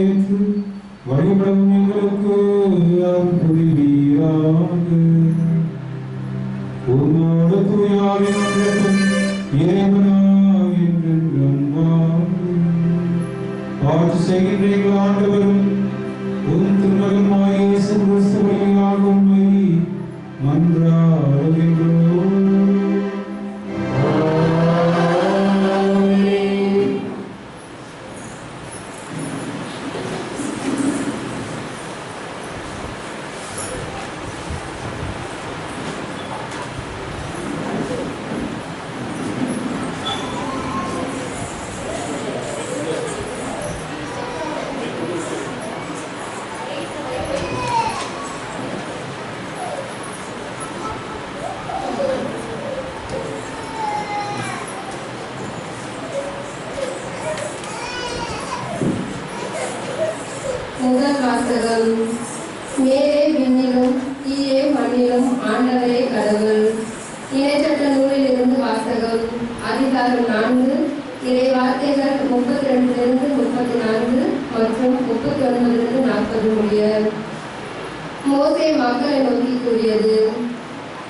ஏற்று வழிபடும் எங்களுக்கு அருள் புரிவீராக. உன்னோடு தூயாவின் ஒன்றும் இறைவனாய் என்றென்றும் ஆட்சி செய்கின்றீர்கள் ஆண்டவரும் உன் திருமகமாய் இயேசு கிறிஸ்து வழியாக உம்மை மன்றாடுகின்றோம். முதல் வாசகம். மேலே விண்ணிலும் கீழே மண்ணிலும் ஆண்டவரே கடவுள். இணைச்சட்ட நூலிலிருந்து வாசகம். அதிகாரம் 4 இறை வார்த்தைகள் 32 34 மற்றும் 39 40 முடிய. மோசே மக்களை நோக்கி கூறியது: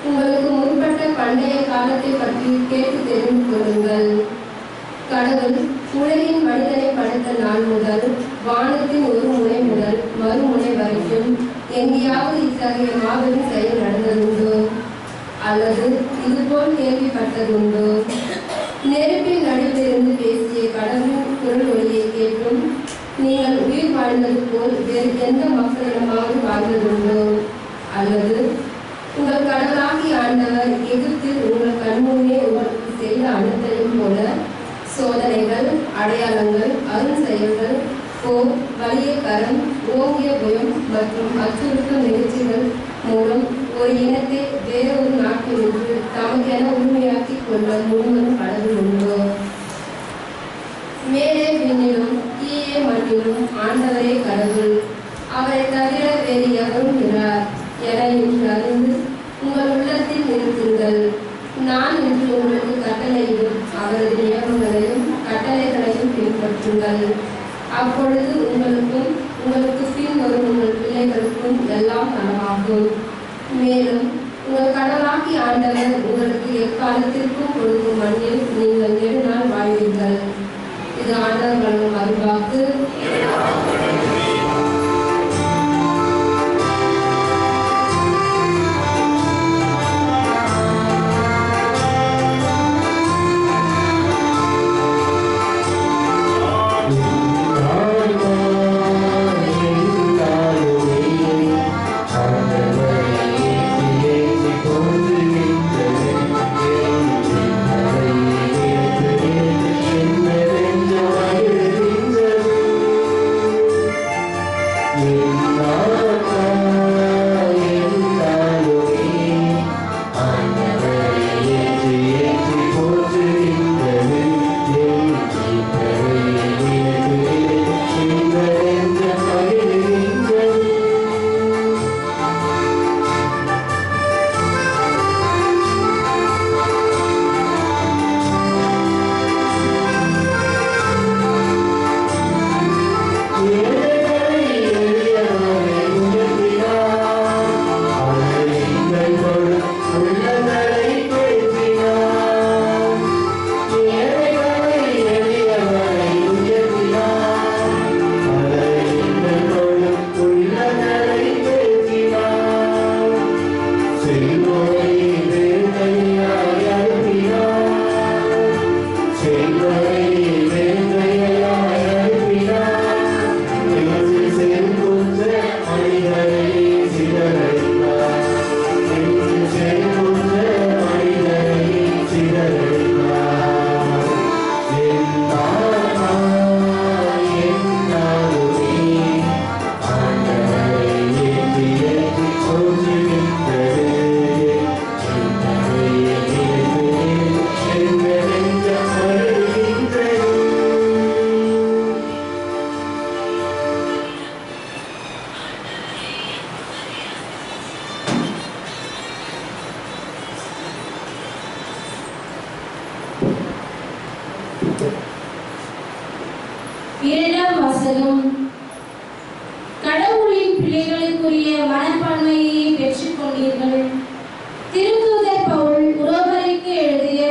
உங்களுக்கு முற்பட்ட பண்டைய காலத்தை பற்றி கேட்டு தெரிந்து கொள்ளுங்கள். கடவுள் உலகின் மனிதனை படைத்த நாள் முதல் வானத்தின் ஒரு முனை முதல் மறுமுனை வரைக்கும் எங்கேயாவது இத்தகைய மாபெரும் செயல் நடந்ததுண்டோ? அல்லது இதுபோல் கேள்விப்பட்டதுண்டோ? நெருப்பின் நடுவிலிருந்து பேசிய கடவுளின் குரல் ஒலியை கேட்டும் நீங்கள் உயிர் வாழ்ந்தது போல் வேறு எந்த மக்களிடமாவது வாழ்ந்ததுண்டோ? அல்லது உங்கள் கடவுளாகி ஆண்டவர் எகிப்தில் உங்கள் கண்முன்னே உங்களுக்கு செய்த அனைத்தையும் போல சோதனைகள், அடையாளங்கள், அருள் செயல்கள், போர், வலிய கரம், ஓங்கிய புயம் மற்றும் அச்சுறுத்தும் நிகழ்ச்சிகள் மூலம் ஒரு இனத்தை வேறொரு நாட்டிலிருந்து தமக்கென உரிமையாக்கி கொள்ள முழுவதும் கடவுள் உண்டோ? மேலே விண்ணிலும் கீழே மண்ணிலும் ஆண்டவரே கடவுள். அவரை தவிர வேறு எவரும் இரார் என இன்று அறிந்து உங்கள் உள்ளத்தில் நிறுத்துங்கள். நான் இன்று உங்களுக்கு கட்டளையிடும் அவரது நியமங்களையும் கட்டளைகளையும் பின்பற்றுங்கள். அப்பொழுது உங்களுக்கும் உங்களுக்கு பின் வரும் உங்கள் பிள்ளைகளுக்கும் எல்லாம் நலமாகும். மேலும் உங்கள் கடவுளாகி ஆண்டவர் உங்களுக்கு எக்காலத்திற்கும் கொடுக்கும் மண்ணில் நீங்கள் நெடுநாள் வாழ்வீர்கள். இது ஆண்டவர் வழங்கும் அருள்வாக்கு. Yeah. வாசகம். கடவுளின் பிள்ளைகளுக்குரிய மனப்பான்மையை பெற்றுக் கொண்டீர்கள். திருத்தூதர் பவுல் உரோமருக்கு எழுதிய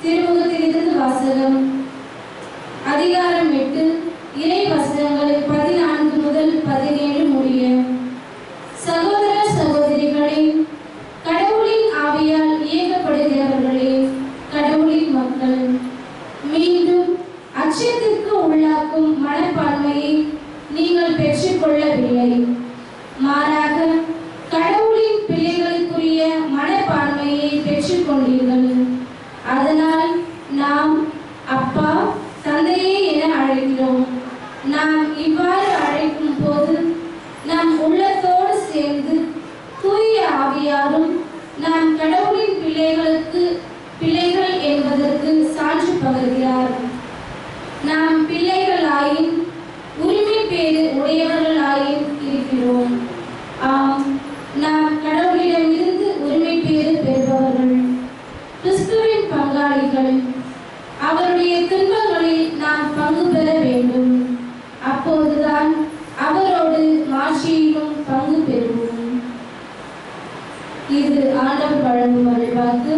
திருமுகத்திலிருந்து வாசகம். அதிகாரம் 8 இறை வசனங்கள் 14 முதல் 17 முடிய. சகோதர சகோதரிகளே, கடவுளின் ஆவியால் இயக்கப்படுகிறவர்களே, கடவுளின் மக்கள், மீண்டும் அச்சத்திற்கு உள்ளாக்கும் மனப்பான்மையை நீங்கள் பெற்றுக்கொள்ளவில்லை. மாறாக கடவுளின் பிள்ளைகளுக்குரிய மனப்பான்மையை பெற்றுக்கொண்டீர்கள். அதனால் நாம் அப்பா, தந்தையே என அழைக்கிறோம். நாம் இவ்வாறு அழைக்கும் போது நம் உள்ளத்தோடு சேர்ந்து தூய ஆவியாரும் நாம் கடவுளின் பிள்ளைகள் என்பதற்கு சான்று பகர்கிறார். நாம் பிள்ளைகளாயின் உரிமை பேறு உடையவர்களாயின் இருக்கிறோம். ஆம், நாம் கடவுளிடமிருந்து உரிமை பேறு பெறுபவர்கள், கிறிஸ்துவின் பங்காளிகள். அவருடைய துன்பங்களில் நாம் பங்கு பெற வேண்டும். அப்போதுதான் அவரோடு மாட்சியிலும் பங்கு பெறுவோம். இது ஆண்டவர் வழங்கும் அருள்வாக்கு.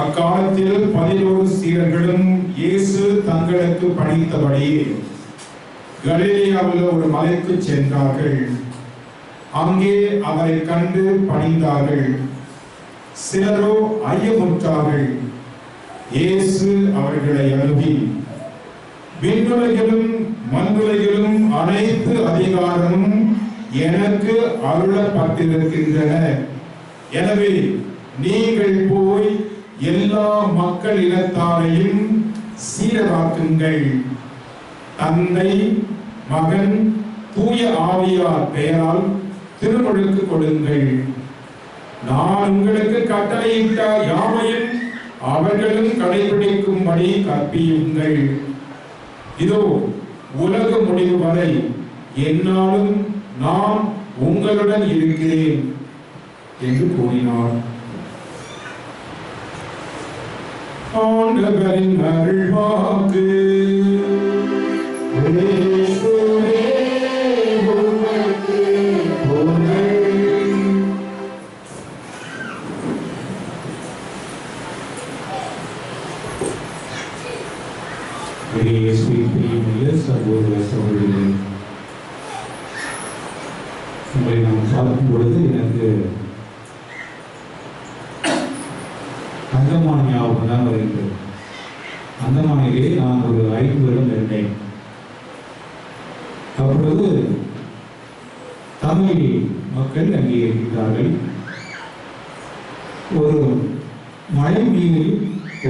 அக்காலத்தில் 11 சீடர்களும் இயேசு தங்களுக்கு பணித்தபடியே கலிலேயாவில் ஒரு மலைக்கு சென்றார்கள். அங்கே அவரை கண்டு பணிந்தார்கள். சிலரோ ஐயமுற்றார்கள். இயேசு அவர்களை அணுகி, விண்ணுலகிலும் மண்ணுலகிலும் அனைத்து அதிகாரமும் எனக்கு அருளப்பட்டிருக்கின்றன. எனவே நீங்கள் போய் எல்லா மக்கள் இனத்தாரையும் சீடராக்குங்கள். தந்தை, மகன், தூய ஆவியார் பெயரால் திருமுழுக்கு கொடுங்கள். நான் உங்களுக்கு கட்டளையிட்ட யாவையும் அவர்களும் கடைபிடிக்கும்படி கற்பியுங்கள். இதோ உலக முடிவு வரை என்னாலும் நான் உங்களுடன் இருக்கிறேன் என்று கூறினார். ஆண்டவரின் அருள்வாக்கு. சகோதர சகோதரிகளே, உங்களை நான் பார்க்கும் பொழுது எனக்கு அந்தமான் ஞாபகம் தான் வருகிறது. அந்தமானிலே நான் ஒரு 5 வருடம் இருந்தேன். அப்பொழுது தமிழ் மக்கள் அங்கே இருக்கிறார்கள். ஒரு மழை நீரில்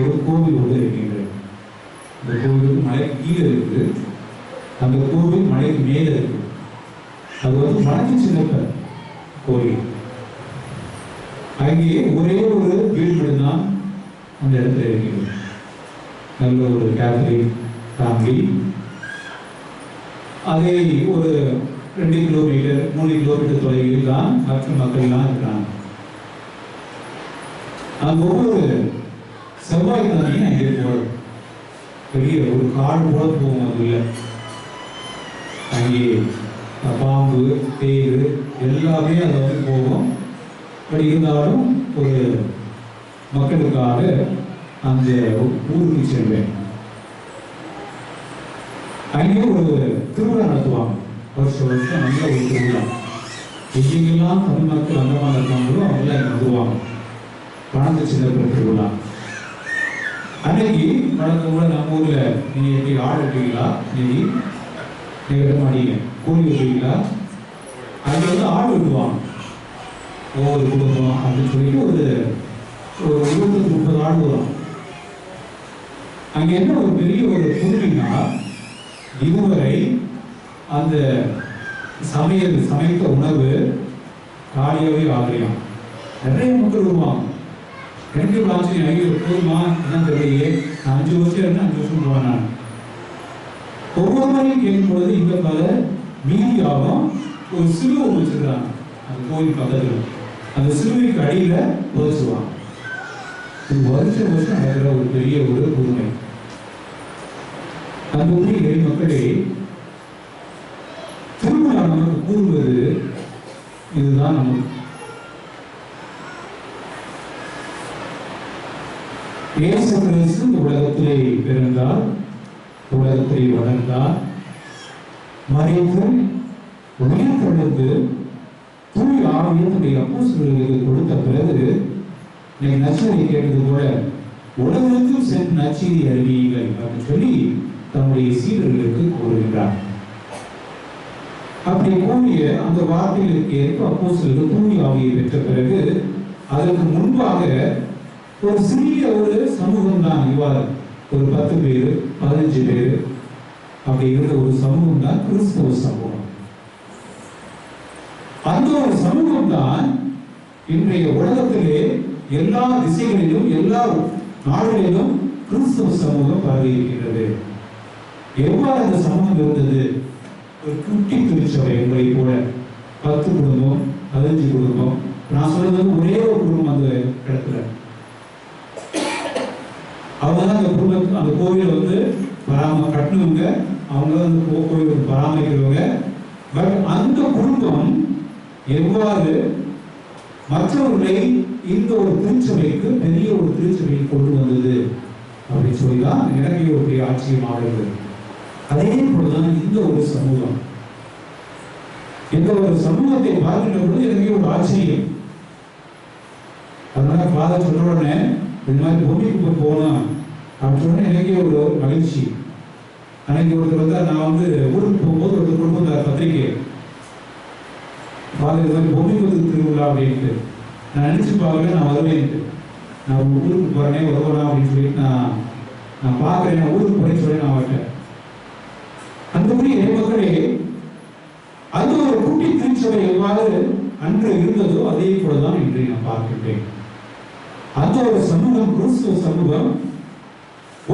ஒரு கோவில் ஒன்று இருக்கின்றது. அந்த கோவிலுக்கு மலைக்கு கீழே இருக்குது, அந்த கோவில் மலைக்கு மேலே இருக்கு. அது வந்து வடக்கு சின்னப்பர் கோவில். அங்கே ஒரே ஒரு வீடு மட்டும்தான் அந்த இடத்துல இருக்கிறது. நல்ல ஒரு கேத்தலிக் ஃபேமிலி. அதை ஒரு 2 கிலோமீட்டர் 3 கிலோமீட்டர் தொலைவில் தான் மற்ற மக்கள்லாம் இருக்கிறாங்க. அங்கே ஒவ்வொரு செவ்வாய்க்கிழமையும் அங்கே போகிறோம். பெரிய ஒரு காடு போல போகும். அது இல்லை, அங்கே பாம்பு தேர் எல்லாமே அதை வந்து போகும். அப்படி இருந்தாலும் ஒரு மக்களுக்காக அந்த ஊருக்கு செல்வேன். அங்கே ஒரு திருவிழா நடத்துவாங்க. வருஷம் வருஷம் நல்ல ஒரு திருவிழா. எங்கெங்கெல்லாம் தமிழ் மக்கள் அந்தமான இருக்காங்களோ அவங்களாம் இங்கே வந்துருவாங்க. வடக்கு சின்னப்பர் திருவிழா அன்னைக்கு வழக்கம் கூட நம்ம ஊரில் நீங்கள் எப்படி ஆடு வெட்டுவீங்களா, இன்னைக்கு நீங்கள் வெட்ட மாட்டீங்க, கோழி வெட்டுவீங்களா, அங்கே வந்து ஆடு வெட்டுவாங்க. ஒவ்வொரு குடும்பம் அப்படின்னு சொல்லிட்டு ஒரு 20-30 ஆடு வரும். அங்கே என்ன ஒரு பெரிய ஒரு புதுமைனா, இதுவரை அந்த சமைத்த உணவு காலியாகவே ஆகலையாம். நிறைய மக்கள் வருவாங்க. எனக்கு ஆச்சரியம், ஐயோ போதுமா என்ன தெரியலையே, நான் 5 வருஷம் இருந்து 5 வருஷம் போவேன். நான் ஒவ்வொரு முறையும் கேட்கும்பொழுது இந்த பல மீடியாவும் ஒரு சிலுவை வச்சிருக்காங்க அந்த கோயில் பக்கத்தில். அந்த சிலுவைக்கு அடியில் புதைச்சுவாங்க. இது வருஷம் நடக்கிற ஒரு பெரிய ஒரு புதுமை. அந்த ஊரில் மக்களே, திருவிழா நமக்கு கூறுவது இதுதான். நமக்கு இயேசு கிறிஸ்து இந்த உலகத்திலே பிறந்தார், உலகத்திலே வளர்ந்தார், மறைந்து உயிர் தெழுந்து தூய ஆவியை தன்னுடைய அப்போஸ்தலர்களுக்கு கொடுத்த பிறகு நற்செய்தி கேட்டது போல உலகத்துக்கும் சென்று நற்செய்தி அறிவியுங்கள் அப்படின்னு சொல்லி தன்னுடைய சீடர்களுக்கு கூறுகின்றார். அப்படி கூறிய அந்த வார்த்தைகளுக்கு ஏற்ப அப்போஸ்தலர்கள் தூய ஆவியை பெற்ற பிறகு அதற்கு முன்பாக ஒரு சிறிய ஒரு சமூகம் தான், இவ்வாறு ஒரு 10 பேர் 15 பேர் அப்படி இருந்த ஒரு சமூகம் தான் கிறிஸ்தவ சமூகம். அந்த ஒரு சமூகம் தான் இன்றைய உலகத்திலே எல்லா திசைகளிலும் எல்லா நாடுகளிலும் கிறிஸ்தவ சமூகம் பரவி இருக்கின்றது. எவ்வாறு அந்த சமூகம் இருந்தது? ஒரு குட்டி திருச்சபை உங்களை போல 10 குடும்பம் 15 குடும்பம். நான் சொல்றது ஒரே ஒரு குடும்பம் அந்த இடத்துல. அவங்க தான் அந்த குடும்பம் அந்த கோவிலை வந்து கட்டணுங்க, அவங்க தான் அந்த கோவிலை பராமரிக்கிறவங்க. பட் அந்த குடும்பம் எவ்வாறு மற்றவர்களை இந்த ஒரு திருச்சபைக்கு பெரிய ஒரு திருச்சபையை கொண்டு வந்தது அப்படின்னு சொல்லிதான் எனக்கு ஒரு பெரிய ஆச்சரியமாக இருந்தது. அதே போலதான் இந்த ஒரு சமூகம். இந்த ஒரு சமூகத்தை பார்க்கின்ற பொழுது எனக்கு ஒரு ஆச்சரியம். அதனால ஃபாதர் சொன்ன உடனே இந்த மாதிரி பூமிக்கு போனோம் அப்படின்னு சொன்ன எனக்கே ஒரு மகிழ்ச்சி. அன்னைக்கு ஒருத்தர் வந்து நான் வந்து ஊருக்கு போகும்போது ஒருத்தர் கொண்டு வந்தார் பத்திரிகை, ஃபாதர் இது மாதிரி பூமிக்கு திருவிழா அப்படின்ட்டு. நான் நினைச்சு பார்க்கல, நான் வருவேன்ட்டு. நான் ஊருக்கு போறேனே வருவேனா அப்படின்னு சொல்லிட்டு நான் பார்க்குறேன், நான் ஊருக்கு போறேன்னு சொல்லி நான் வரேன். அந்த மாதிரி மக்களே, அது ஒரு குட்டி திருச்சபை எவ்வாறு அன்று இருந்ததோ அதே போலதான் இன்று நான் பார்க்கின்றேன். அந்த ஒரு சமூகம் கிறிஸ்துவ சமூகம்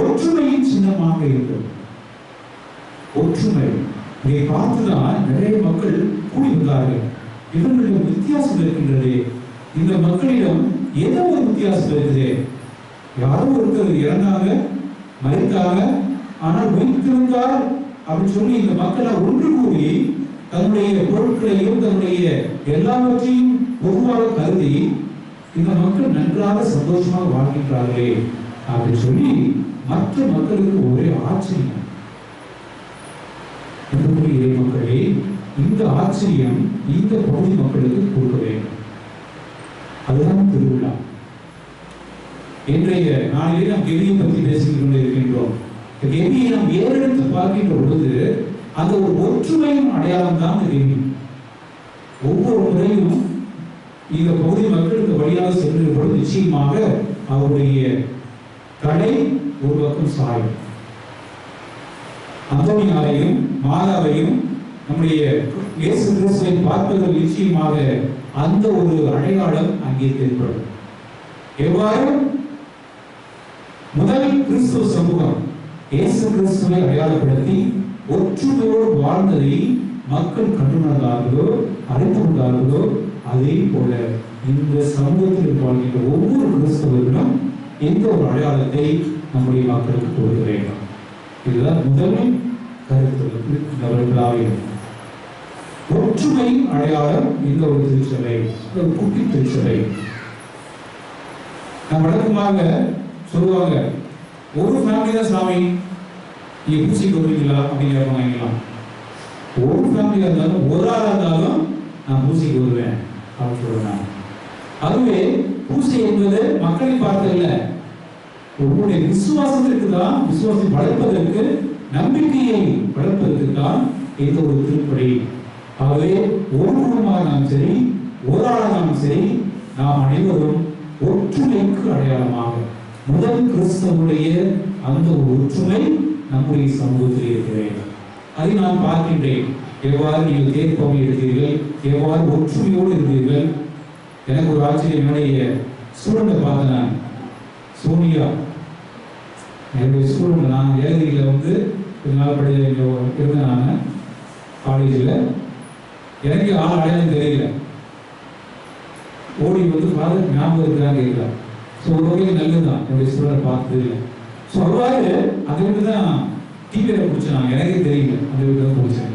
ஒற்றுமையின் சின்னமாக இருந்தது. ஒற்றுமை இதை பார்த்துதான் நிறைய மக்கள் கூடி வந்தார்கள். இவர்களிடம் வித்தியாசம் இருக்கின்றது. இந்த மக்களிடம் ஏதோ ஒரு வித்தியாசம் இருக்குது. யாரும் ஒருத்தர் இறந்தாங்க, மறைத்தாங்க, ஆனால் வைத்திருந்தார் அப்படின்னு சொல்லி இந்த மக்களை ஒன்று கூடி தன்னுடைய பொருட்களையும் தன்னுடைய எல்லாவற்றையும் பொதுவாக கருதி இந்த மக்கள் நன்றாக சந்தோஷமாக வாழ்கின்றார்களே அப்படின்னு சொல்லி மற்ற மக்களுக்கு ஒரே ஆச்சரியம். மக்களே, இந்த ஆச்சரியம் இந்த பகுதி மக்களுக்கு கொடுக்க வேண்டும். அதுதான் திருவிழா. இன்றைய நாளிலே நாம் கெவியை பற்றி பேசிக் கொண்டு இருக்கின்றோம். கெவியை நாம் ஏறெடுத்து பார்க்கின்ற பொழுது அந்த ஒரு ஒற்றுமையின் அடையாளம் தான் கெவி. ஒவ்வொரு முறையும் இந்த பகுதி மக்களுக்கு வழியாக சென்ற பொழுது நிச்சயமாக அவருடைய கடை ஒரு பக்கம் சாயும். அந்தோனியாரையும் மாதாவையும் நம்முடைய இயேசு கிறிஸ்துவை பார்ப்பது நிச்சயமாக அந்த ஒரு அடையாளம் அங்கே தென்படும். எவ்வாறு முதல் கிறிஸ்துவ சமூகம் இயேசு கிறிஸ்துவை அடையாளப்படுத்தி ஒற்றுமையோடு வாழ்ந்ததை மக்கள் கண்டுணர்ந்தார்களோ அறிந்து கொண்டார்களோ, அதே போல இந்த சமூகத்தில் வாழ்கின்ற ஒவ்வொரு கிறிஸ்தவர்களும் இந்த ஒரு அடையாளத்தை நம்முடைய மக்களுக்கு கொடுக்க வேண்டும். இதுதான் முதல் கருத்து. ஒற்றுமை அடையாளம் இந்த ஒரு திருச்சபை, ஒரு குட்டி திருச்சபை. நம்ம வழக்கமாக சொல்லுவாங்க, ஒரு ஃபேமிலி தான் சாமி, நீங்க பூசிக்கு வருவீங்களா அப்படின்னு கேட்பாங்க. ஒரு ஃபேமிலியா இருந்தாலும் ஒரு ஆளா இருந்தாலும் நான் பூசைக்கு வருவேன் அப்படின்னு சொல்றேன். அதுவே பூசை என்பது மக்களை பார்த்து இல்ல, உங்களுடைய விசுவாசத்திற்கு தான், விசுவாசத்தை வளர்ப்பதற்கு, நம்பிக்கையை வளர்ப்பதற்கு தான் இந்த ஒரு திருப்படி. ஆகவே ஒரு குடும்பமாக நாம் சரி, ஒரு ஆளாக நாம் சரி, நாம் அனைவரும் ஒற்றுமைக்கு அடையாளமாக முதல் கிறிஸ்தவனுடைய அந்த ஒரு ஒற்றுமை நம்முடைய சமூகத்தில் இருக்க வேண்டும். அதை நான் பார்க்கின்றேன். எவ்வாறு நீங்கள் தேர்ப்பவை எழுதீர்கள், எவ்வாறு ஒற்றுமையோடு இருந்தீர்கள். எனக்கு ஒரு ஆச்சரியம், என்னுடைய ஸ்டூடெண்ட்டை பார்த்தேன் நான், சோனியா, என்னுடைய ஸ்டூடெண்ட். நான் ஏழகிரியில் வந்து கொஞ்ச நாள் இருந்தேன் நான் காலேஜில். எனக்கு ஆள் அடையாளம் தெரியல. ஓடி வந்து ஃபாதர் ஞாபகம் இருக்கிறாங்க கேட்கலாம். ஸோ ஒரு வகையில் நல்லதுதான், என்னுடைய ஸ்டூடெண்ட் பார்த்தது இல்லை. ஸோ அவ்வாறு அதை விட்டு தான் டிவியில் பிடிச்சாங்க, எனக்கே தெரியல, அதை விட்டு தான் பிடிச்சேன்.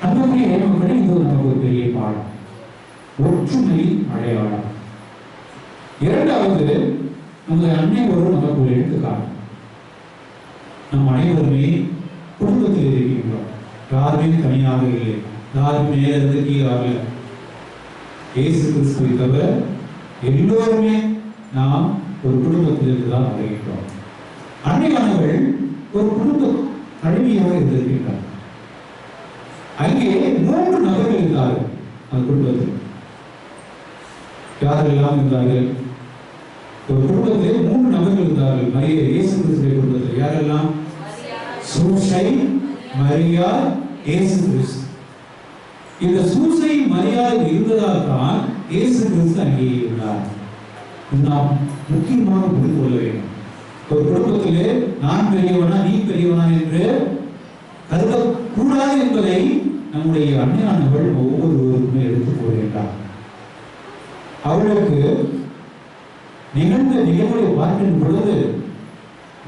அந்த மாதிரி ஏற்படி இது நமக்கு ஒரு பெரிய பாடம், ஒற்றுமை அடையாளம். இரண்டாவது, நமது அன்னை ஒரு நமக்கு ஒரு எடுத்துக்காட்டு. நம் அனைவருமே குடும்பத்தில் இருக்கின்றோம். யாருமே தனியாக இல்லை, யாரும் மேலிருந்து கீழாக. இயேசு கிறிஸ்துவை தவிர எல்லோருமே நாம் ஒரு குடும்பத்திலிருந்து தான் வருகின்றோம். அன்னையானவர்கள் ஒரு குடும்ப தலைவியாக இருந்திருக்கின்றார். அங்கே 3 நபர்கள் இருந்தார்கள் அந்த குடும்பத்தில். யாரெல்லாம் இருந்தார்கள்? ஒரு குடும்பத்தில் 3 நபர்கள் இருந்தார்கள். மரியா, இயேசு கிறிஸ்துவின் குடும்பத்தில் யாரெல்லாம்? சூசை, மரியா, இயேசு கிறிஸ்து. இந்த சூசை மரியா இருந்ததால் தான் இயேசு கிறிஸ்து அங்கே இருந்தார். நாம் முக்கியமாக புரிந்து கொள்ள வேண்டும். ஒரு குடும்பத்திலே நான் பெரியவனா நீ பெரியவனா என்று கருதக்கூடாது என்பதை நம்முடைய அன்னையானவள் ஒவ்வொருவருக்குமே எடுத்துக் கூறுகின்றார். அவளுக்கு நிகழ்ந்த நிகழ்வுகளை பார்க்கின்ற பொழுது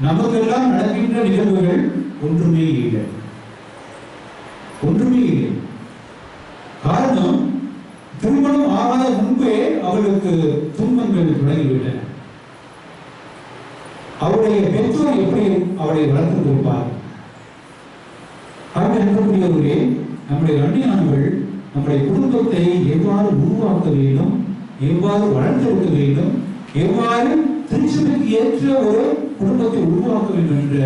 நமக்கெல்லாம் நடக்கின்ற நிகழ்வுகள் ஒன்றுமே இல்லை, ஒன்றுமே இல்லை. காரணம், திருமணம் ஆகாத முன்பே அவளுக்கு துன்பங்கள் தொடங்கிவிட்டன. அவருடைய பெற்றோர் எப்படி அவளை வளர்த்திருப்பார்? அன்புக்குரியவர்களே, நம்முடைய அன்னையானவள் நம்முடைய குடும்பத்தை எவ்வாறு உருவாக்க வேண்டும், எவ்வாறு வளர்த்தெடுக்க வேண்டும், எவ்வாறு திருச்சபைக்கு ஏற்ற ஒரு குடும்பத்தை உருவாக்க வேண்டும் என்ற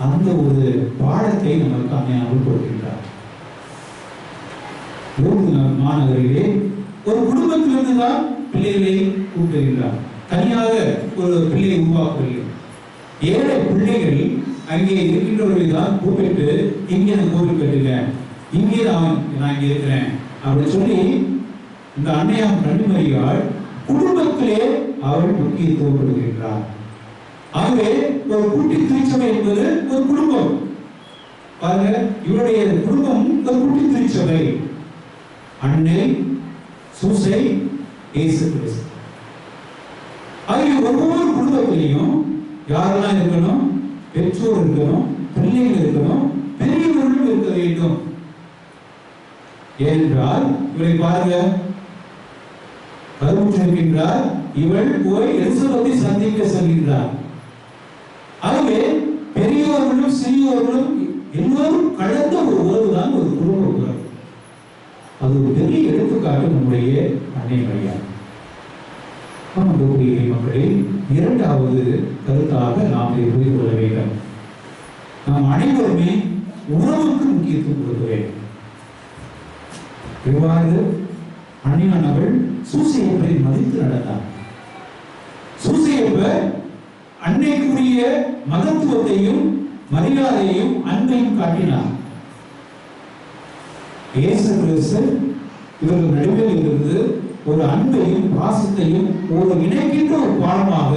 அந்த ஒரு பாடத்தை நமக்கு அன்னையானவள் கொடுக்கின்றார். மாநகரிலே ஒரு குடும்பத்திலிருந்து தான் பிள்ளைகளை கூப்பிடுகின்றார். தனியாக ஒரு பிள்ளையை உருவாக்கவில்லை. 7 பிள்ளைகள் அங்கே இருக்கின்றவர்களை தான் கூப்பிட்டு, இங்கே நான் கோவில் கட்டுங்க, இங்கே நான் இங்கே இருக்கிறேன் அப்படின்னு சொல்லி இந்த அன்னையாம் கன்னிமரியாள் குடும்பத்திலே அவள் முக்கியத்துவம் கொடுக்கின்றார். ஆகவே ஒரு கூட்டி திருச்சபை என்பது ஒரு குடும்பம். பாருங்க, இவருடைய குடும்பம் ஒரு கூட்டி திருச்சபை. அன்னை, சூசை, இயேசு கிறிஸ்து. ஆகிய ஒவ்வொரு குடும்பத்திலையும் யாரெல்லாம் இருக்கணும்? பெற்றோர் இருக்கணும், பிள்ளைகள் இருக்கணும், பெரியவர்களும் இருக்க வேண்டும். ஏனென்றால் இவரை பாருங்க, கருவுற்றிருக்கின்றார். இவள் போய் எலிசபெத்தை சந்திக்க செல்கின்றார். ஆகவே பெரியவர்களும் சிறியவர்களும் எல்லோரும் கலந்த ஒரு உறவுதான் ஒரு குடும்ப உறவு. அது ஒரு பெரிய எடுத்துக்காட்டு நம்முடைய அன்னை மரியா. மக்களே, இரண்டாவது கருத்தாக நாம் இதை புரிந்து கொள்ள வேண்டும். நாம் அனைவருமே உறவுக்கு முக்கியத்துவம் கொடுக்க வேண்டும். இவ்வாறு அன்னையானவள் சூசையப்பரை மதித்து நடந்தார். சூசையப்பர் மகத்துவத்தையும் மரியாதையையும் அன்பையும் காட்டினார். இயேசு கிறிஸ்து இவர்கள் நடுவில் இருந்து ஒரு அன்பையும் பாசத்தையும் ஒரு இணைக்கின்ற ஒரு பாடமாக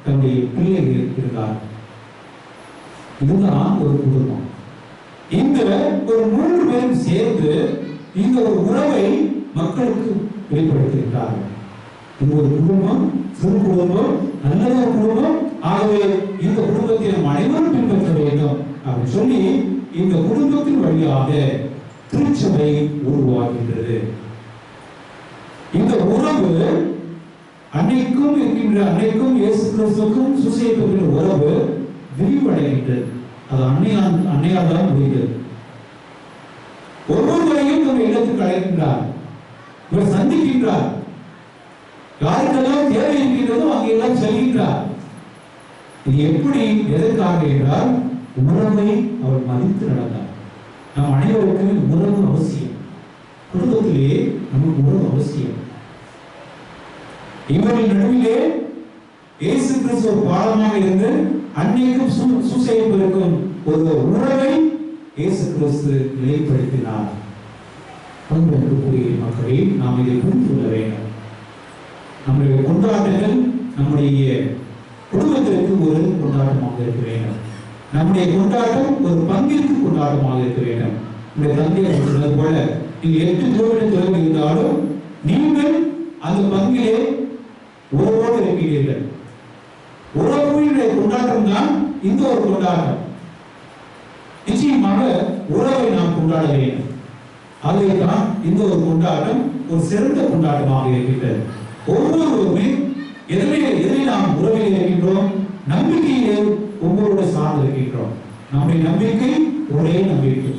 தன்னுடைய பிள்ளைகள் இருந்தார். இதுதான் ஒரு குடும்பம். இந்த ஒரு 3 பேரும் சேர்ந்து இந்த ஒரு உறவை மக்களுக்கு வெளிப்படுத்தியிருக்கிறார்கள். இது ஒரு குடும்பம், சிறு குடும்பம், நல்ல ஒரு குடும்பம். ஆகவே இந்த குடும்பத்தை நாம் அனைவரும் பின்பற்ற வேண்டும் அப்படின்னு சொல்லி இந்த குடும்பத்தின் வழியாக திருச்சபை உருவாகின்றது. இந்த உறவு அன்னைக்கும் இருக்கின்ற அன்னைக்கும் இயேசு கிறிஸ்துவுக்கும் சுசேஷத்தின் உறவு விரிவடைகின்றது. அது அன்னையால் தான் முடிந்தது. ஒவ்வொருவரையும் நம்ம இடத்துக்கு அழைக்கின்றார், இவர் சந்திக்கின்றார், யாருக்கெல்லாம் தேவை இருக்கின்றதோ அங்கெல்லாம் செல்கின்றார். இது எப்படி, எதற்காக என்றால் உறவை அவர் மதித்து நடந்தார். நம் அனைவருக்கும் உறவு அவசியம். குடும்பத்திலே நமக்கு உறவு அவசியம். இவரின் நடுவிலே இயேசு கிறிஸ்து பாடமாக இருந்து அன்னைக்கும் சுசேஷத்திற்கும் ஒரு உறவை இயேசு கிறிஸ்து நிலைப்படுத்தினார். அன்புக்குரிய மக்களை நாம் இதை புரிந்து கொள்ள வேண்டும். நம்முடைய கொண்டாட்டங்கள் நம்முடைய குடும்பத்திற்கு ஒரு கொண்டாட்டமாக இருக்க வேண்டும். நம்முடைய கொண்டாட்டம் ஒரு பங்கிற்கு கொண்டாட்டமாக இருக்க வேண்டும். நம்முடைய தந்தை சொன்னது போல நீங்கள் 8 ஜோடி இருந்தாலும் நீங்கள் அந்த பங்கிலே உறவோடு இருக்கிறீர்கள். உறவுடைய கொண்டாட்டம் தான் இந்த ஒரு கொண்டாட்டம். நிச்சயமாக உறவை நாம் கொண்டாட வேண்டும். ஆகவே தான் இந்த ஒரு கொண்டாட்டம் ஒரு சிறந்த கொண்டாட்டமாக இருக்கின்றது. ஒவ்வொருவருமே எதிலே நாம் உறவில் இருக்கின்றோம், நம்பிக்கையிலே ஒவ்வொருவரை சார்ந்து இருக்கின்றோம். நம்முடைய நம்பிக்கை ஒரே நம்பிக்கை.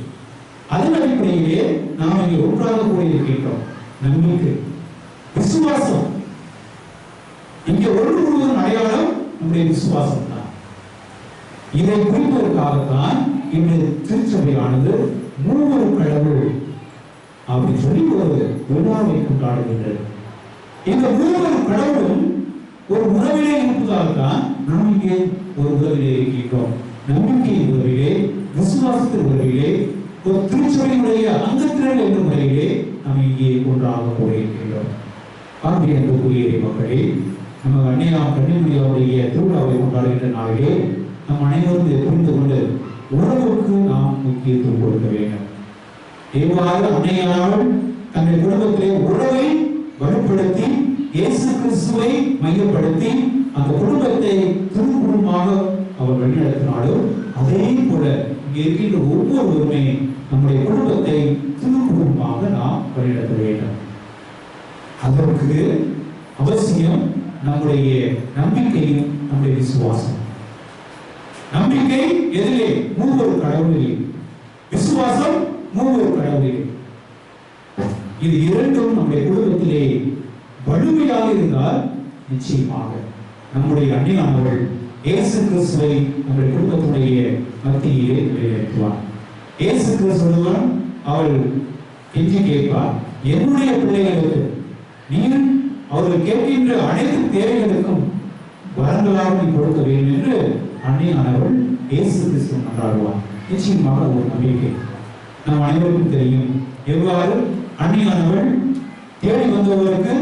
அதன் அடிப்படையிலே நாம் இங்கே ஒன்றாக கூட இருக்கின்றோம். நம்பிக்கை, விசுவாசம். இங்கே ஒன்று முழுவதும் அடையாளம் நம்முடைய விசுவாசம் தான். இதை குறிப்பதற்காகத்தான் இன்று திருச்சபையானது 3 கடவுள் அப்படி சொல்லி ஒரு விழாவை கொண்டாடுகின்றது. இந்த 3 கடவுளும் ஒரு உறவிலே இருப்பதால் தான் நாம் இங்கே ஒரு உறவிலே இருக்கின்றோம். நம்பிக்கையின் உறவிலே, விசுவாசத்தின் உறவிலே, ஒரு திருச்சபையினுடைய அங்கத்தினர் என்ற முறையிலே நாம் இங்கே ஒன்றாக போயிருக்கின்றோம். ஆகிய அன்புக்குரிய மக்களே, நம்ம அன்னையாம் கன்னிமரியாவுடைய திருவிழாவை கொண்டாடுகின்ற நாளிலே நம் அனைவரும் இதை புரிந்து கொண்டு உறவுக்கு நாம் முக்கியத்துவம் கொடுக்க வேண்டும். இவ்வாறு அன்னையானவள் தன்னுடைய குடும்பத்திலே உறவை வலுப்படுத்தி இயேசு கிறிஸ்துவை மையப்படுத்தி அந்த குடும்பத்தை திருக்குடும்பமாக அவர் வழிநடத்தினாலும், அதே போல இங்கே இருக்கின்ற ஒவ்வொருவருமே நம்முடைய குடும்பத்தை திருக்குடும்பமாக நாம் வழிநடத்த வேண்டும். அதற்கு அவசியம் நம்முடைய நம்பிக்கையும் நம்முடைய விசுவாசம். நம்பிக்கை எதிலே? 3 கடவுளிலே. விசுவாசம் 3 கடவுளிலே. இது இரண்டும் நம்முடைய குடும்பத்திலே வலிமையாக இருந்தால் நிச்சயமாக நம்முடைய அன்னையானவள் இயேசு கிறிஸ்துவை நம்முடைய குடும்பத்துடைய மத்தியிலே நிறைவேற்றுவார். இயேசு கிறிஸ்துவுடன் அவள் கெஞ்சி கேட்பார், என்னுடைய பிள்ளைகளுக்கு நீர் அவர்கள் கேட்கின்ற அனைத்து தேவைகளுக்கும் வரங்களாக நீ கொடுக்க வேண்டும் என்று அன்னையானவள் இயேசு கிறிஸ்துவை கொண்டாடுவார். நிச்சயமாக ஒரு நம்பிக்கை நம் அனைவருக்கும் தெரியும். எவ்வாறு அன்னையானவள் தேடி வந்தவர்களுக்கு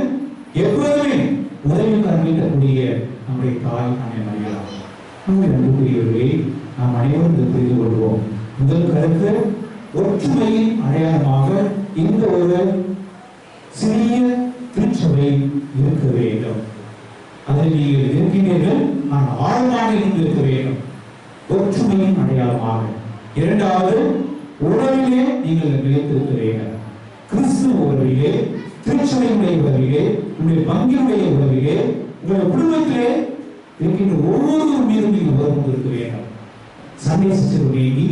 எப்போதுமே உதவிக்கரம் நீட்டக்கூடிய நம்முடைய தாய் அன்னை மரியா. நம்முடைய அன்புக்குரியவர்களே, நாம் அனைவரும் இதை புரிந்து கொள்வோம். முதல் கருத்து, ஒற்றுமையின் அடையாளமாக இந்த ஒரு சிறிய திருச்சபை இருக்க வேண்டும். அதில் நீங்கள் இருக்கின்றீர்கள், நான் ஆழமாக இருக்க வேண்டும். ஒற்றுமையின் அடையாளமாக. இரண்டாவது, உறவிலே நீங்கள் நிலைத்திருக்க வேண்டும். கிறிஸ்துவ உறவிலே, திருச்சபையுடைய உறவிலே, உங்களுடைய பங்கினுடைய உறவிலே, உங்களுடைய குடும்பத்திலே இருக்கின்ற ஒவ்வொரு மீதும் நீங்கள் உறவு இருக்க வேண்டும். சண்டை சச்சரவு நீங்கி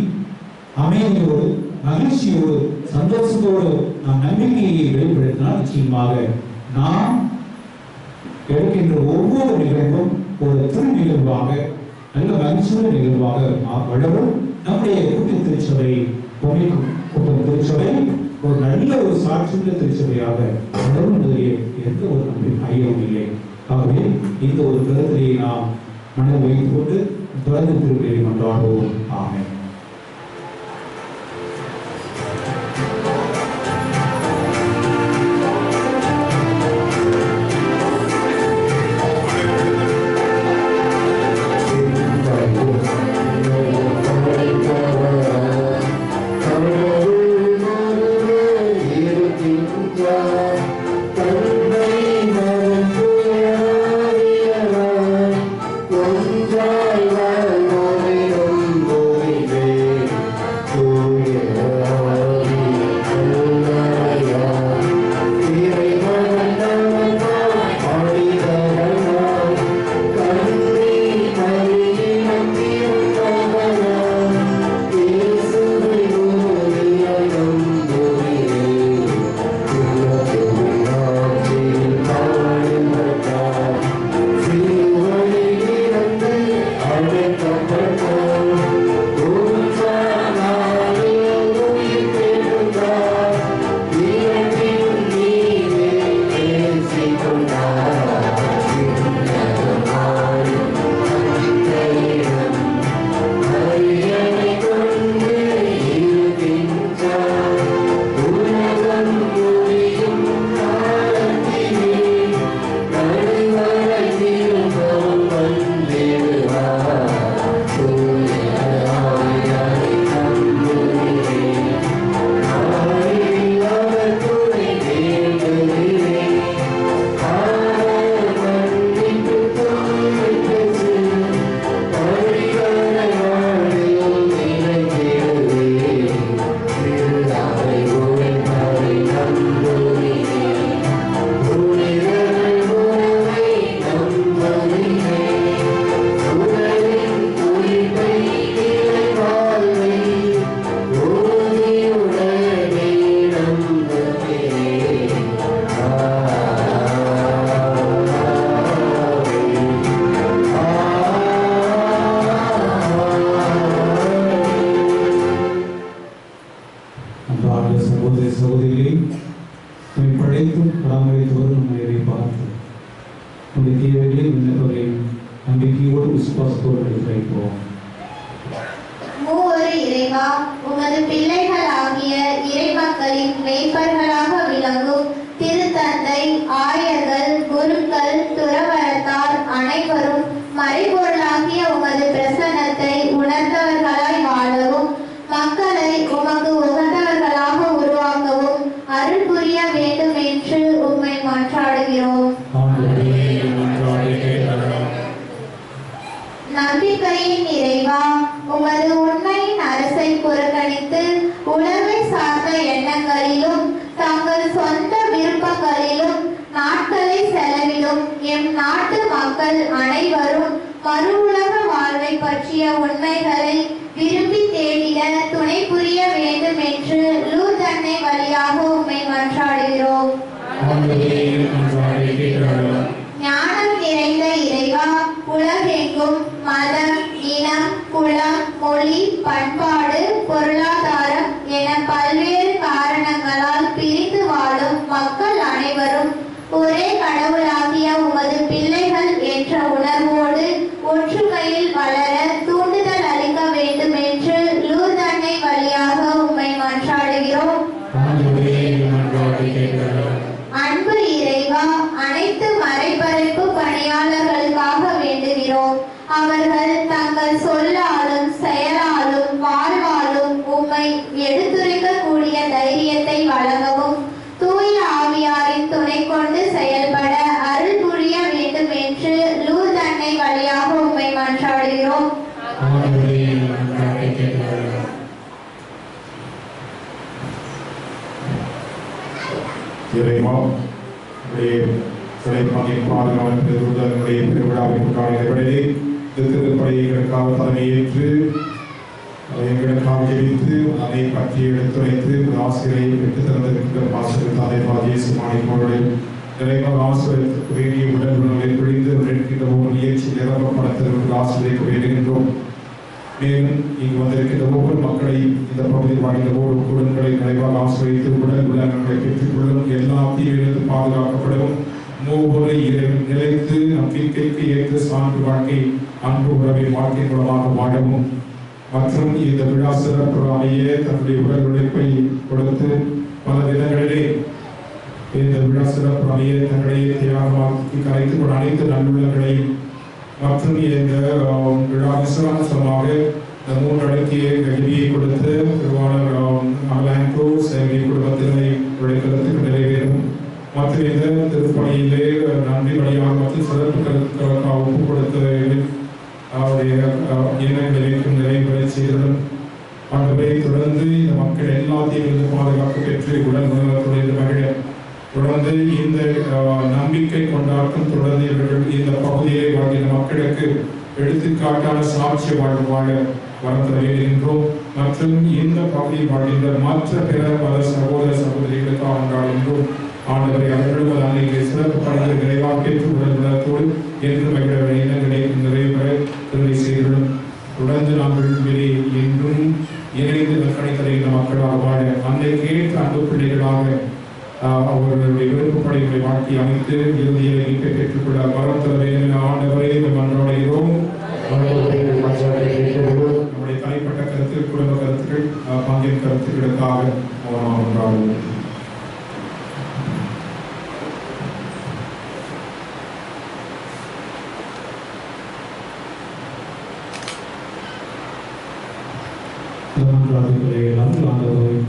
அமைதியோடு, மகிழ்ச்சியோடு, சந்தோஷத்தோடு நாம் நம்பிக்கையை வெளிப்படுத்தினால் நிச்சயமாக நாம் எடுக்கின்ற ஒவ்வொரு நிகழ்வும் ஒரு திருநிகழ்வாக, நல்ல மகிழ்ச்சியுள்ள நிகழ்வாக வளரும். நம்முடைய கூட்டு திருச்சபை, கூட்டம் திருச்சபை ஒரு நல்ல ஒரு சாட்சியுள்ள திருச்சபையாக வளரும் என்பதிலே எந்த ஒரு ஐயமும் இல்லை. ஆகவே இந்த ஒரு கருத்திலே நாம் மனதில் வைத்துக் கொண்டு தொடர்ந்து திருப்பதியை கொண்டாடுவோம். ஆமென். மேலும் இங்கு வந்திருக்கிற ஒவ்வொரு மக்களையும் இந்த பகுதியில் வாழ்ந்த ஒவ்வொரு குடும்பங்களை நிறைவாக ஆசிரியத்து உடல் உள்ளங்களை பெற்றுக் கொள்ளும் எல்லா தீவிலிருந்து பாதுகாக்கப்படவும் மூவொரு இறைவன் நிலைத்து நம்பிக்கைக்கு ஏற்ற சான்று வாழ்க்கை அன்பு உறவின் வாழ்க்கை மூலமாக வாழவும் மற்றும் இந்த விழா சிறப்பு அமைய தன்னுடைய உடல் உழைப்பை கொடுத்து பல விதங்களிலே இந்த விழா சிறப்பு அமைய தங்களையே தியாகமாக்கி கலைத்து கொண்ட அனைத்து நல்லுள்ளங்களை மற்றும் இந்த விழா விசுவாசமாக இந்த மூன்றடக்கிய கல்வியை கொடுத்து திருவாளர் அமலாங்கோ சேவை குடும்பத்தினை உழைக்கிறதுக்கு நிறைவேறும் மற்றும் இந்த திருப்பணியிலே நன்றி வழியாக மற்றும் சிறப்பு கருத்துக்களுக்காக ஒப்பு கொடுத்த அவருடைய எண்ணங்களை நிறைவேற செய்திடும் ஆகவே தொடர்ந்து இந்த மக்கள் எல்லாத்தையும் இருந்து பாதுகாப்பு பெற்று உடல் உணவத்துடைய மகிழ தொடர்ந்து இந்த நம்பிக்கை கொண்டாட்டம் தொடர்ந்து இவர்கள் இந்த பகுதியிலே வாழ்கின்ற மக்களுக்கு எடுத்துக்காட்டான சாட்சி வாழ வளர்த்த வேண்டுகின்றோம் மற்றும் இந்த பகுதியில் வாழ்கின்ற மற்ற பிற பல சகோதர சகோதரிகளுக்காக கொண்டாடுகின்றோம். ஆண்டவரை அவர்களும் அன்றைக்கு சிறப்பு பணிகளை நிறைவாக பெற்று உடல் உலகத்தோடு என்று மகிழ எண்ணங்களை நிறைவேற திருவை செய்துள்ளோம். தொடர்ந்து நாங்கள் என்றும் இணைந்து நற்கடை தருகின்ற மக்களாக வாழ அன்றைக்கு ஏற்ற அன்பு பிள்ளைகளாக அவர்களுடைய விருப்பப்படைகளை வாழ்க்கை அமைத்து இறுதியை மீட்பை பெற்றுக்கொள்ள வரம் தர வேண்டும். ஆண்டவரை மன்றாடுகிறோம். நம்முடைய தனிப்பட்ட கருத்து குடும்ப கருத்துக்கள் பங்கின் கருத்துக்களுக்காக மன்றாடுவோம். ஆண்டவராகிய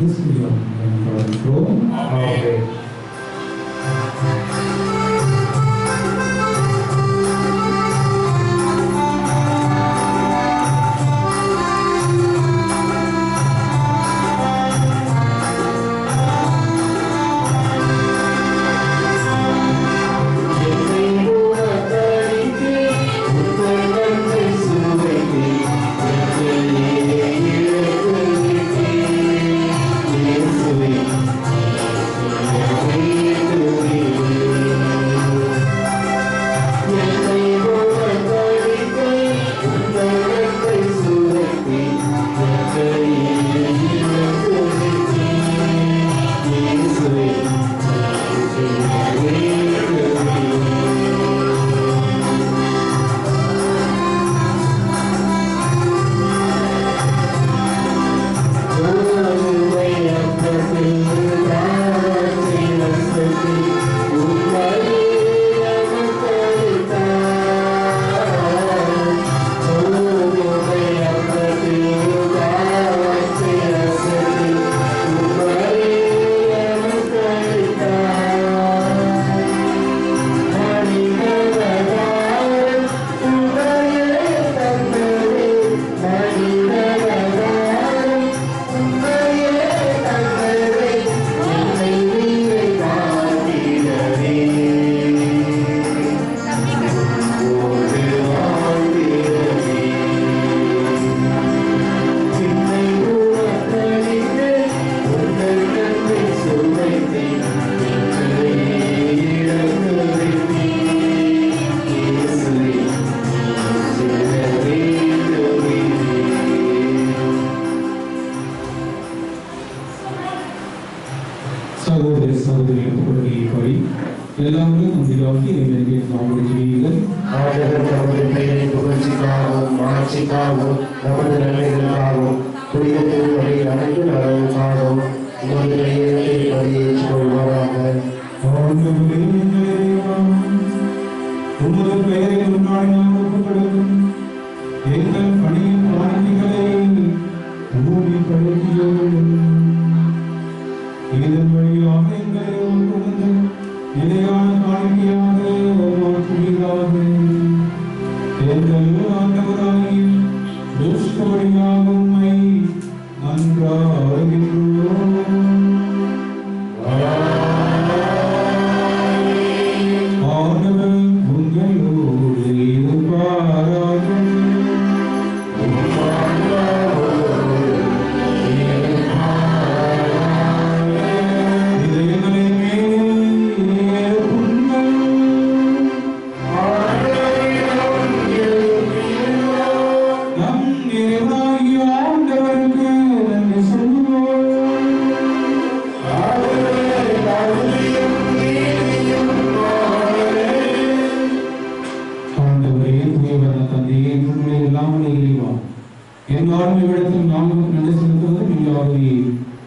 ஆண்டவருக்கு நன்றி செலுத்துவது மெய்யாகவே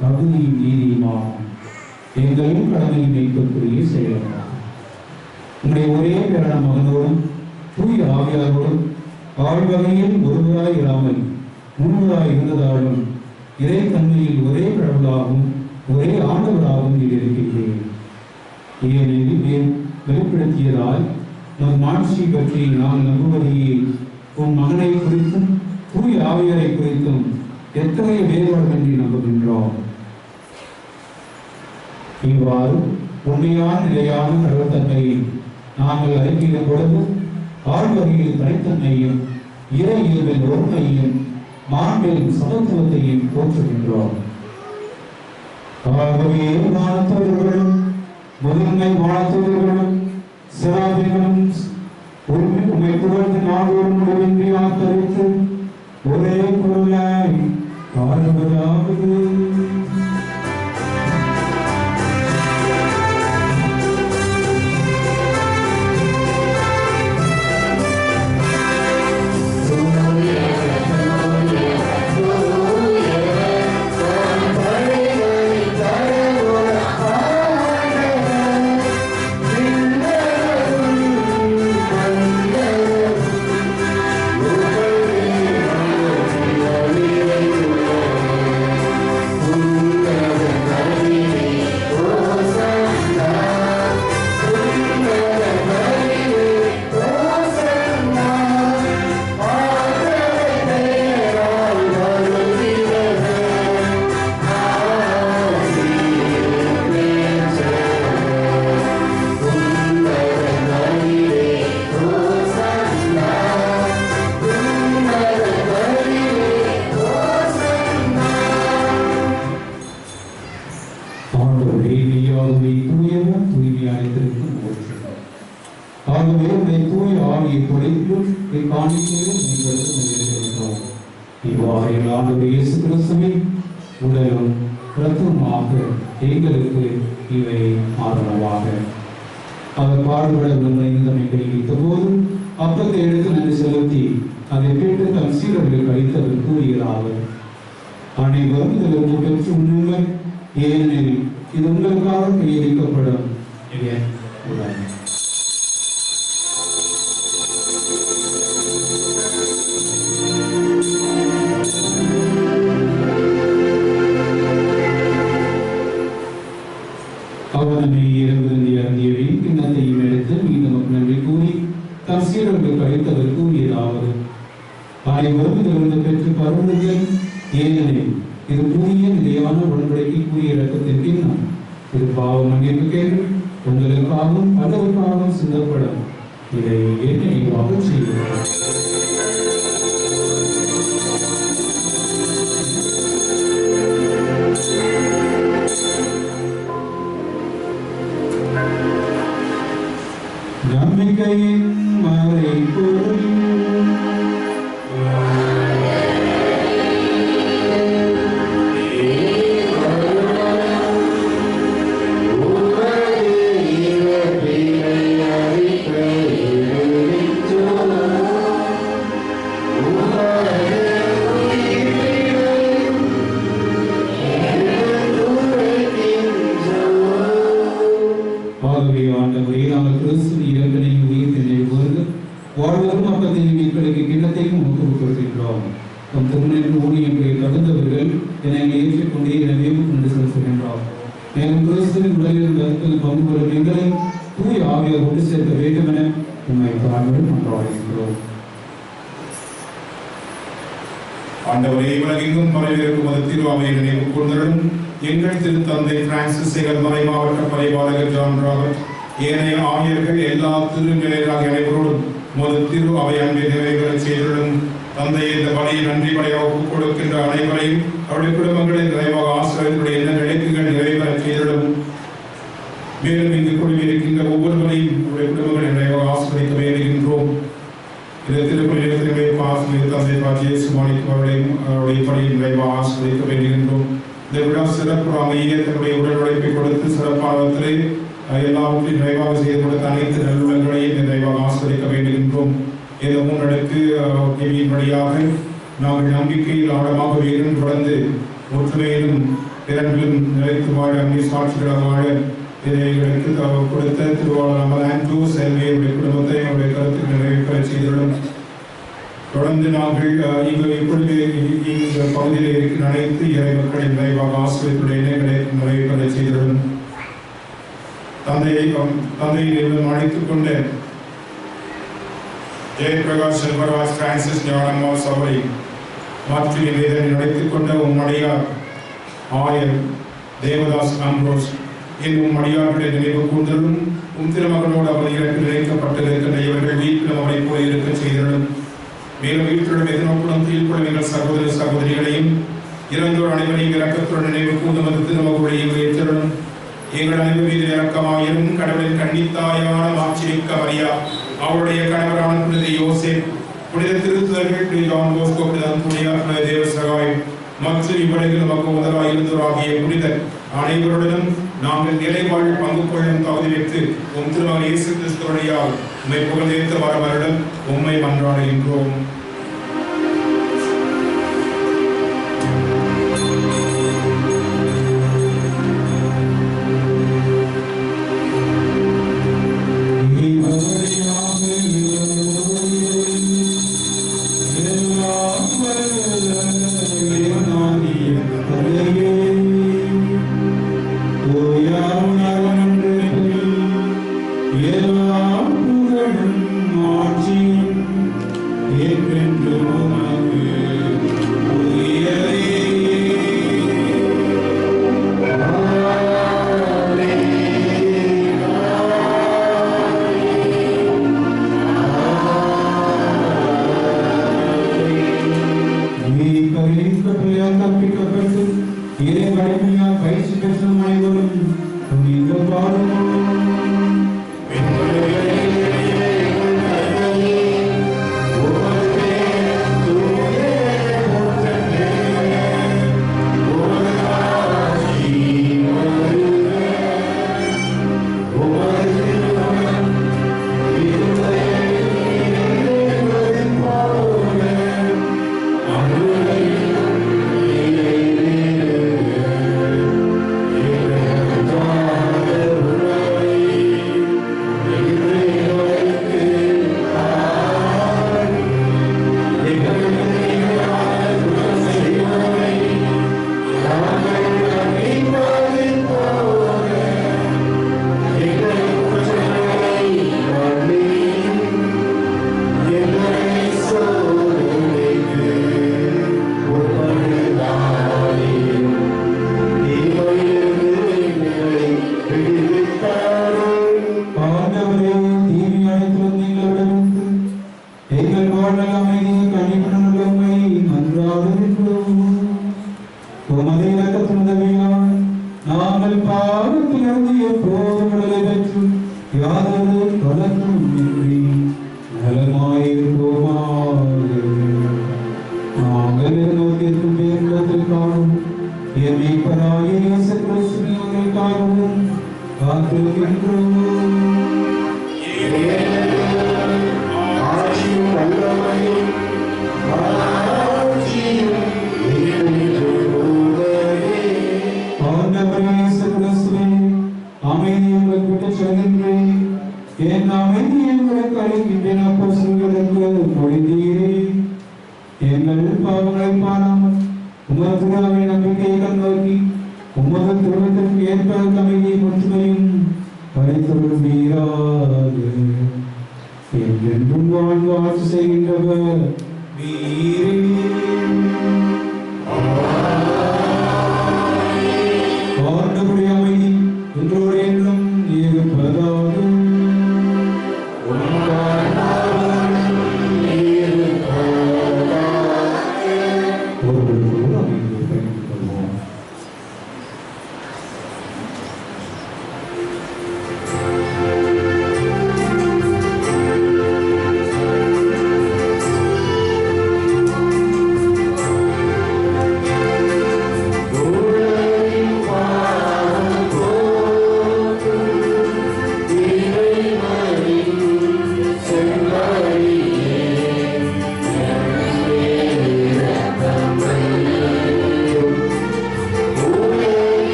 தகுதியும் நீதியுமாகும். எங்களின் கடமையை நீக்கக்கூடிய செயலாகும். உங்களுடைய ஒரே பேரான மகனோடும் தூய ஆவியாரோடும் வாழ்வகையில் ஒருவராய் இராமல் மூவராய் இருந்ததாலும் இறை தன்மையில் ஒரே கடவுளாகவும் ஒரே ஆண்டவராகவும் இருக்கின்றேன். ஏனெனில் வெளிப்படுத்தியதால் உன் மாட்சி பற்றி நாம் நம்புவதையே உன் மகனை குறித்தும் தூய ஆவியரை குறித்தும் எத்தகைய வேறுபாடின்றி நம்புகின்றோம். இவ்வாறு உண்மையான நிலையான கடவுள்தன்மையை நாங்கள் அறிக்கையிடும் பொழுது ஆழ்வகையில் தனித்தன்மையும் இறை இயல்பில் ஒருமையையும் மாண்பில் சமத்துவத்தையும் போற்றுகின்றோம். ஆகவே வானத்தூதர்களும் முதன்மை வானத்தூதர்களும் சிராபிகளும் உண்மை புகழ்ந்து நாடோறும் முடிவின்றி ஆத்தரித்து ஒரே குரலாய் பாடுவதாவது: உடலும் இரத்தமாக எங்களுக்கு இவை ஆதரவாக. அவர் பாடுபட விரும்பினை கைவித்த போது அப்பத்தை எடுத்து நன்றி செலுத்தி அதை கேட்டு தம் சீடர்கள் கழித்தவர் கூறுகிறார்கள்: அனைவரும் இதிலிருந்து பெற்று உண்ணுங்கள், ஏனெனில் இது உங்களுக்காக கையளிக்கப்படும் என் உடல். அவனமே இறந்திருந்தி அருந்தியவை கிண்ணத்தையும் எடுத்து மீண்டும் நன்றி கூறி தம் சீடர்கள் கழித்தவர் கூறியதாவது: அனைவரும் இதிலிருந்து பெற்று பருவுங்கள், ஏனெனில் இது புதிய நிலையான உடன்படிக்கைக்குரிய இரத்தத்தின் கிண்ணம். இது பாவ மன்னிப்புக்கென்று உங்களுக்காகவும் பலருக்காகவும் சிந்தப்படும். இதை நினைவாக செய்கிறோம். நம்பிக்கையின் மறைபொருள் எங்கள் திருத்தந்தை பிரான்சிஸ் சேகர் மறை மாவட்ட பரிபாலகர் ஜான் ராபர்ட் ஏனைய ஆயர்கள் எல்லா திருநிலைகளாக அனைவரோடும் திரு அவை அன்பை நிறைவேற செய்திடும் தந்தை இந்த பணியை நன்றி படையாக ஒப்புக் கொடுக்கின்ற அனைவரையும் அவருடைய குடும்பங்களை நிறைவாக ஆசிரியர்களுடைய என்ன நிலைப்புகள் நிறைவேற செய்திடும். மேலும் இங்கு குழுவிருக்கின்ற ஒவ்வொருவரையும் அவருடைய குடும்பங்களை நிறைவாக ஆசிரியக்க வேண்டுகின்றோம். இந்த திருப்பணியை ஆசிரியர் தந்தை பாஜியை சுமானிக்கு அவருடைய பணியை நிறைவாக ஆசிரியக்க வேண்டுகின்றோம். இந்த விழா சிறப்பு அமைய தன்னுடைய உடல் உழைப்பை கொடுத்து சிறப்பானவற்றை எல்லாவற்றையும் நிறைவாக செய்து கொடுத்த அனைத்து நல்லுள்ளங்களையும் நிறைவாக ஆஸ்வதிக்க வேண்டுகின்றோம். இந்த 3 அடுக்கு கேள்வியின் வழியாக நாங்கள் நம்பிக்கையில் ஆழமாக வேறும் தொடர்ந்து ஒற்றுமையிலும் பிறன்பிலும் நிலைத்து வாழ அங்கே சாட்சிகளாக வாழ இதை எங்களுக்கு கொடுத்த திருவாளர் அமர் ஆண்ட்ரூ செல்வியுடைய குடும்பத்தை அவருடைய கருத்துக்கு நிறைவேற்ற செய்துள்ளோம். தொடர்ந்து நாங்கள் இப்பொழுது இந்த பகுதியில் இருக்கிற அனைத்து இறை மக்களின் விரைவாக ஆசிரியர்களுடைய இணைகளை நிறைவேற்ற செய்துள்ளோம். தந்தையை அழைத்துக் கொண்டு ஜெயபிரகாஷ் செல்வராஜ் பிரான்சிஸ் ஞானம்மா சபரி மாற்றி வேதனை நடித்துக் கொண்ட உம்மடியார் ஆயர் தேவதாஸ் ஆம்ப்ரோஸ் என்னும் மடியார்களுடைய நினைவு கூந்தலும் திருமகனோடு அவர் இறப்பில் இணைக்கப்பட்டிருக்கின்ற இவர்கள் வீட்டிலும் அவரை போல இருக்க செய்திருந்தும் மேலும் வீட்டுடன் எதிர்நோக்குடன் கீழ்கொள்ளும் எங்கள் சகோதர சகோதரிகளையும் இறந்தோர் அனைவரையும் இறக்கத்துடன் நினைவு கூந்தம் திருமகளுடைய ஏற்றலும் எங்கள் அனைவர் மீது இறக்கமாயிரும் கடவுளின் கன்னித்தாயான மாட்சிமிக்க மரியா அவருடைய கணவரான புனித யோசேப் புனித திருத்துதர்கள் புனித ஜான் போஸ்கோ புனித அந்தோனியார் புனித தேவசகாய் மற்றும் இவ்வுலகில் நமக்கு முதலாயிருந்தோராகிய புனிதர் அனைவருடனும் நாங்கள் நிலைவாழ் பங்கு கொள்ளும் தகுதி வைத்து திருமகன் இயேசு கிறிஸ்துவடியால் உம்மை புகழ்ந்தேத்து வர வருடம் உம்மை மன்றாடுகின்றோம்.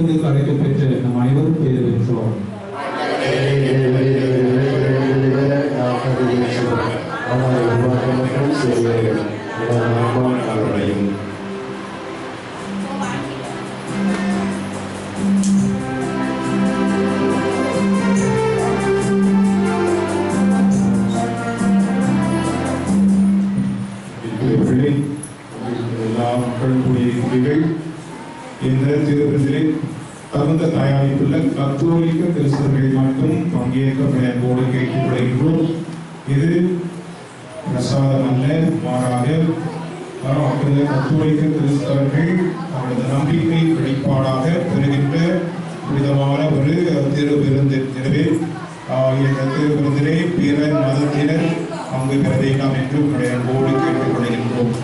விருந்துக்கு அழைக்கப்பெற்ற நம் அனைவரும் பேறு பெற்றோம். எல்லா மக்களும் கூடியிருக்கிறீர்கள். இந்த திருவிருந்திலே தகுந்த தயாரிப்புள்ள கத்தோலிக்க கிறிஸ்தவர்கள் மட்டும் பங்கேற்க பயன்போடு கேட்டுக்கொள்கின்றோம். இது பிரசாதம் அல்ல, மாறாக கத்தோலிக்க கிறிஸ்தவர்கள் அவரது நம்பிக்கை வெளிப்பாடாக பெறுகின்ற புனிதமான ஒரு திருவிருந்து. எனவே இந்த திருவிருந்திலே பிற மதத்தினர் பங்கு பெற வேண்டாம் என்று பயன்போடு கேட்டுக்கொள்கின்றோம்.